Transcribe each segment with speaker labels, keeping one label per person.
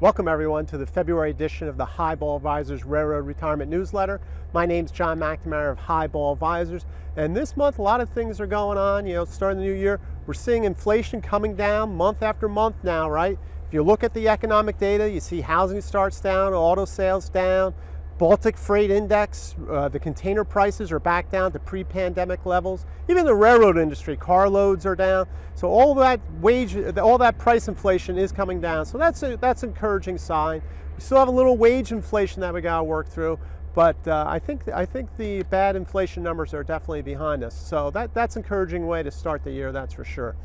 Speaker 1: Welcome everyone to the February edition of the Highball Advisors Railroad Retirement Newsletter. My name's John McNamara of Highball Advisors, and this month a lot of things are going on. Starting the new year, we're seeing inflation coming down month after month now, right? If you look at the economic data, you see housing starts down, auto sales down, Baltic Freight Index, the container prices are back down to pre-pandemic levels. Even the railroad industry, car loads are down. So all that price inflation is coming down. So that's an encouraging sign. We still have a little wage inflation that we got to work through, but I think the bad inflation numbers are definitely behind us. So that's an encouraging way to start the year, that's for sure.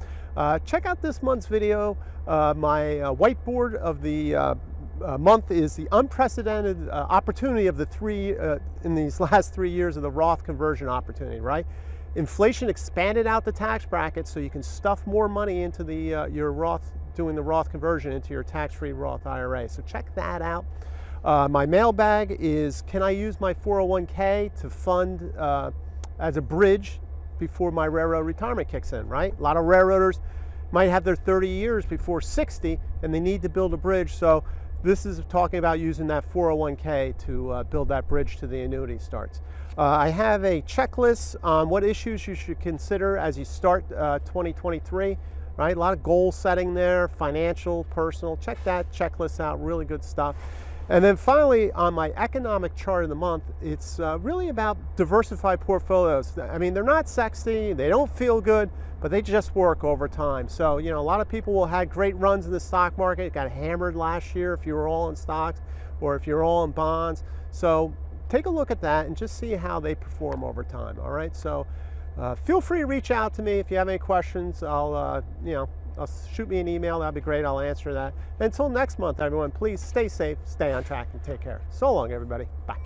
Speaker 1: Check out this month's video. My whiteboard of the month is the unprecedented opportunity of the in these last 3 years of the Roth conversion opportunity, right? Inflation expanded out the tax bracket so you can stuff more money into your Roth, doing the Roth conversion into your tax-free Roth IRA. So check that out. My mailbag is, can I use my 401k to fund as a bridge before my railroad retirement kicks in, right? A lot of railroaders might have their 30 years before 60 and they need to build a bridge. So this is talking about using that 401k to build that bridge to the annuity starts. I have a checklist on what issues you should consider as you start 2023, right? A lot of goal setting there, financial, personal. Check that checklist out, really good stuff. And then finally, on my economic chart of the month, it's really about diversified portfolios. I mean, they're not sexy, they don't feel good, but they just work over time. So, a lot of people will have great runs in the stock market, got hammered last year if you were all in stocks or if you're all in bonds. So take a look at that and just see how they perform over time, all right? So feel free to reach out to me if you have any questions. I'll shoot me an email, that'd be great, I'll answer that. Until next month, everyone, please stay safe, stay on track, and take care. So long, everybody, bye.